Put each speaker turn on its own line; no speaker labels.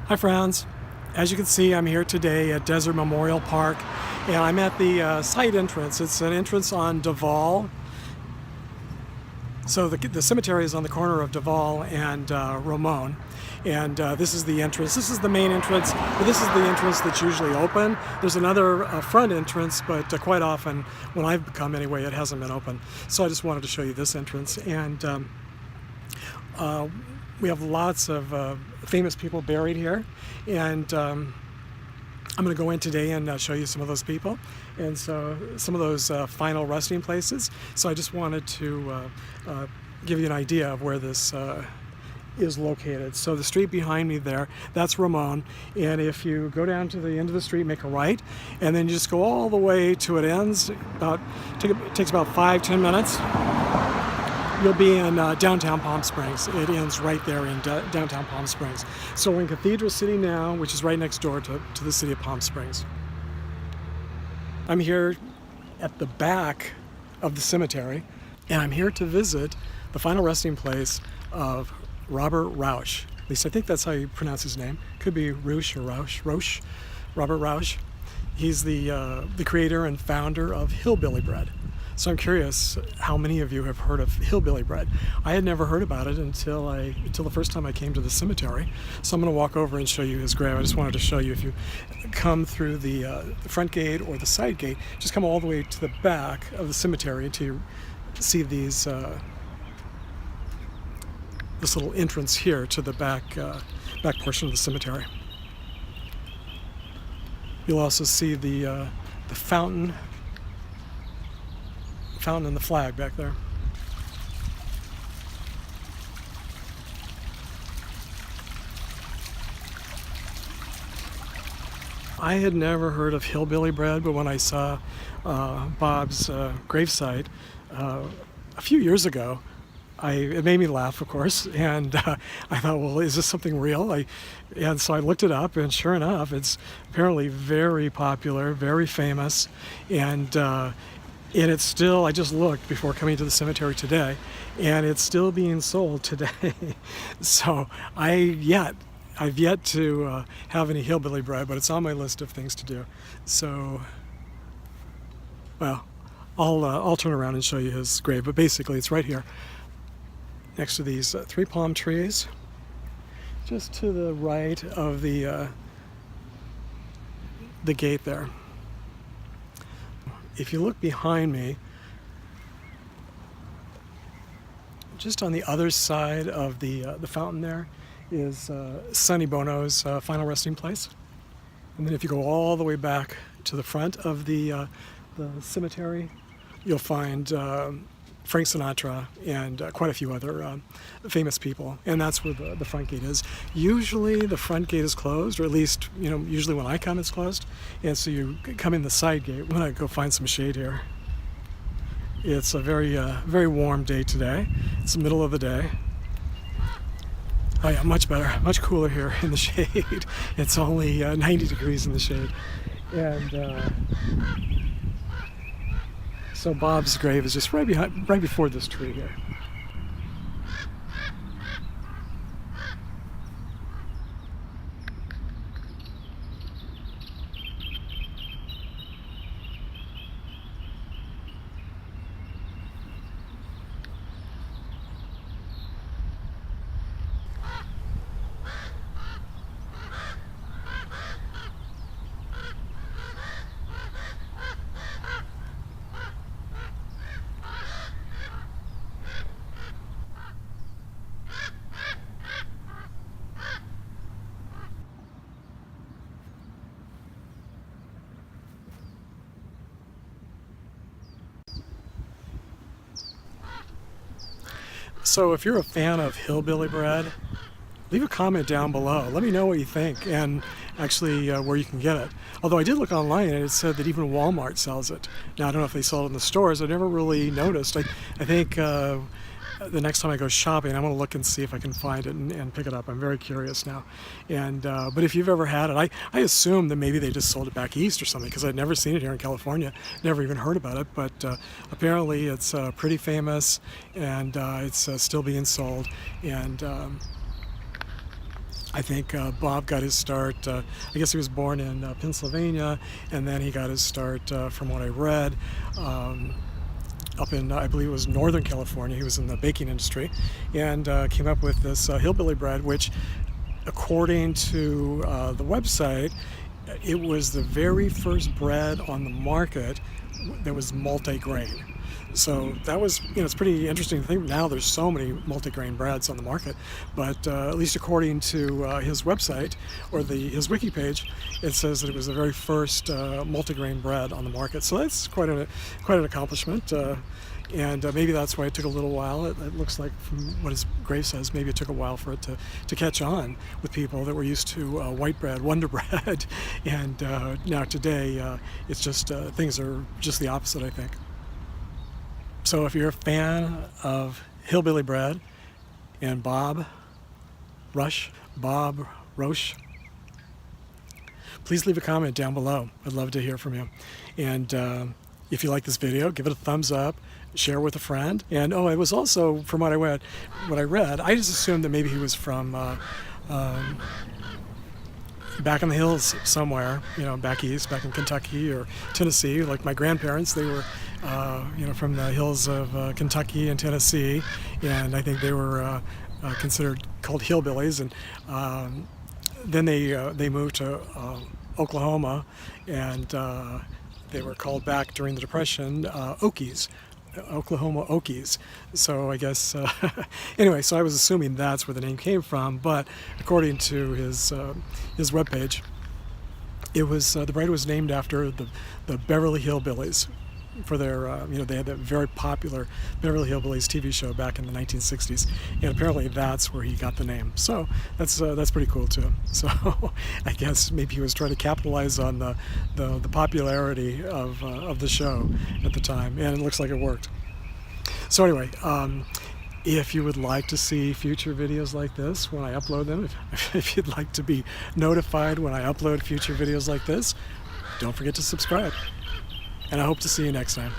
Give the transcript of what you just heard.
Hi friends, as you can see I'm here today at Desert Memorial Park and I'm at the site entrance. It's an entrance on Vall. So the cemetery is on the corner of Vall and Ramon, and this is the entrance. This is the main entrance, but this is the entrance that's usually open. There's another front entrance, but quite often, when I've come anyway, it hasn't been open. So I just wanted to show you this entrance, and we have lots of famous people buried here, and I'm going to go in today and show you some of those people and so some of those final resting places. So I just wanted to give you an idea of where this is located. So the street behind me there, that's Ramon, and if you go down to the end of the street, make a right, and then you just go all the way to it ends. It takes about 5-10 minutes. You'll be in downtown Palm Springs. It ends right there in downtown Palm Springs. So we're in Cathedral City now, which is right next door to the city of Palm Springs. I'm here at the back of the cemetery, and I'm here to visit the final resting place of Roush. At least I think that's how you pronounce his name. Could be Roush or Roush. Robert Roush. He's the creator and founder of Hillbilly bread. So I'm curious how many of you have heard of Hillbilly bread. I had never heard about it until the first time I came to the cemetery. So I'm going to walk over and show you his grave. I just wanted to show you, if you come through the front gate or the side gate, just come all the way to the back of the cemetery until you see this little entrance here to the back portion of the cemetery. You'll also see the fountain and the flag back there. I had never heard of Hillbilly bread, but when I saw Bob's gravesite a few years ago, it made me laugh, of course, and I thought, well, is this something real? And so I looked it up, and sure enough, it's apparently very popular, very famous, and it's still, I just looked before coming to the cemetery today, and it's still being sold today. So I've yet to have any Hillbilly bread, but it's on my list of things to do. So, well, I'll turn around and show you his grave, but basically it's right here next to these 3 palm trees, just to the right of the gate there. If you look behind me, just on the other side of the fountain there is Sonny Bono's final resting place. And then if you go all the way back to the front of the cemetery, you'll find Frank Sinatra and quite a few other famous people, and that's where the front gate is. Usually the front gate is closed, or at least, usually when I come it's closed, and so you come in the side gate. I'm gonna go find some shade here. It's a very warm day today. It's the middle of the day. Oh yeah, much better, much cooler here in the shade. It's only 90 degrees in the shade, and so Bob's grave is just right before this tree here. So if you're a fan of Hillbilly bread, leave a comment down below. Let me know what you think, and actually where you can get it. Although I did look online and it said that even Walmart sells it. Now I don't know if they sell it in the stores. I never really noticed. I think the next time I go shopping, I'm going to look and see if I can find it and pick it up. I'm very curious now. And but if you've ever had it, I assume that maybe they just sold it back east or something, because I'd never seen it here in California, never even heard about it. But apparently it's pretty famous, and it's still being sold. And I think Bob got his start, I guess he was born in Pennsylvania, and then he got his start, from what I read, up in, I believe it was Northern California. He was in the baking industry, and came up with this Hillbilly bread, which, according to the website, it was the very first bread on the market that was multi-grain. So that was, it's pretty interesting to think now there's so many multi-grain breads on the market, but at least according to his website or his wiki page, it says that it was the very first multi-grain bread on the market. So that's quite an accomplishment, and maybe that's why it took a little while. It looks like, from what his grave says, maybe it took a while for it to catch on with people that were used to white bread, Wonder Bread, and now today it's just things are just the opposite, I think. So if you're a fan of Hillbilly bread and Bob Roush, please leave a comment down below. I'd love to hear from you. And if you like this video, give it a thumbs up, share with a friend. And it was also, from what I read, I just assumed that maybe he was from back in the hills somewhere, back east, back in Kentucky or Tennessee. Like my grandparents, they were from the hills of Kentucky and Tennessee, and I think they were called hillbillies, and then they moved to Oklahoma, and they were called back during the Depression Okies, Oklahoma Okies. So I guess anyway, so I was assuming that's where the name came from, but according to his webpage, it was the bread was named after the Beverly Hillbillies, for their, they had that very popular Beverly Hillbillies TV show back in the 1960s, and apparently that's where he got the name. So that's pretty cool too. So I guess maybe he was trying to capitalize on the popularity of the show at the time, and it looks like it worked. So anyway, if you would like to see future videos like this when I upload them, if you'd like to be notified when I upload future videos like this, don't forget to subscribe. And I hope to see you next time.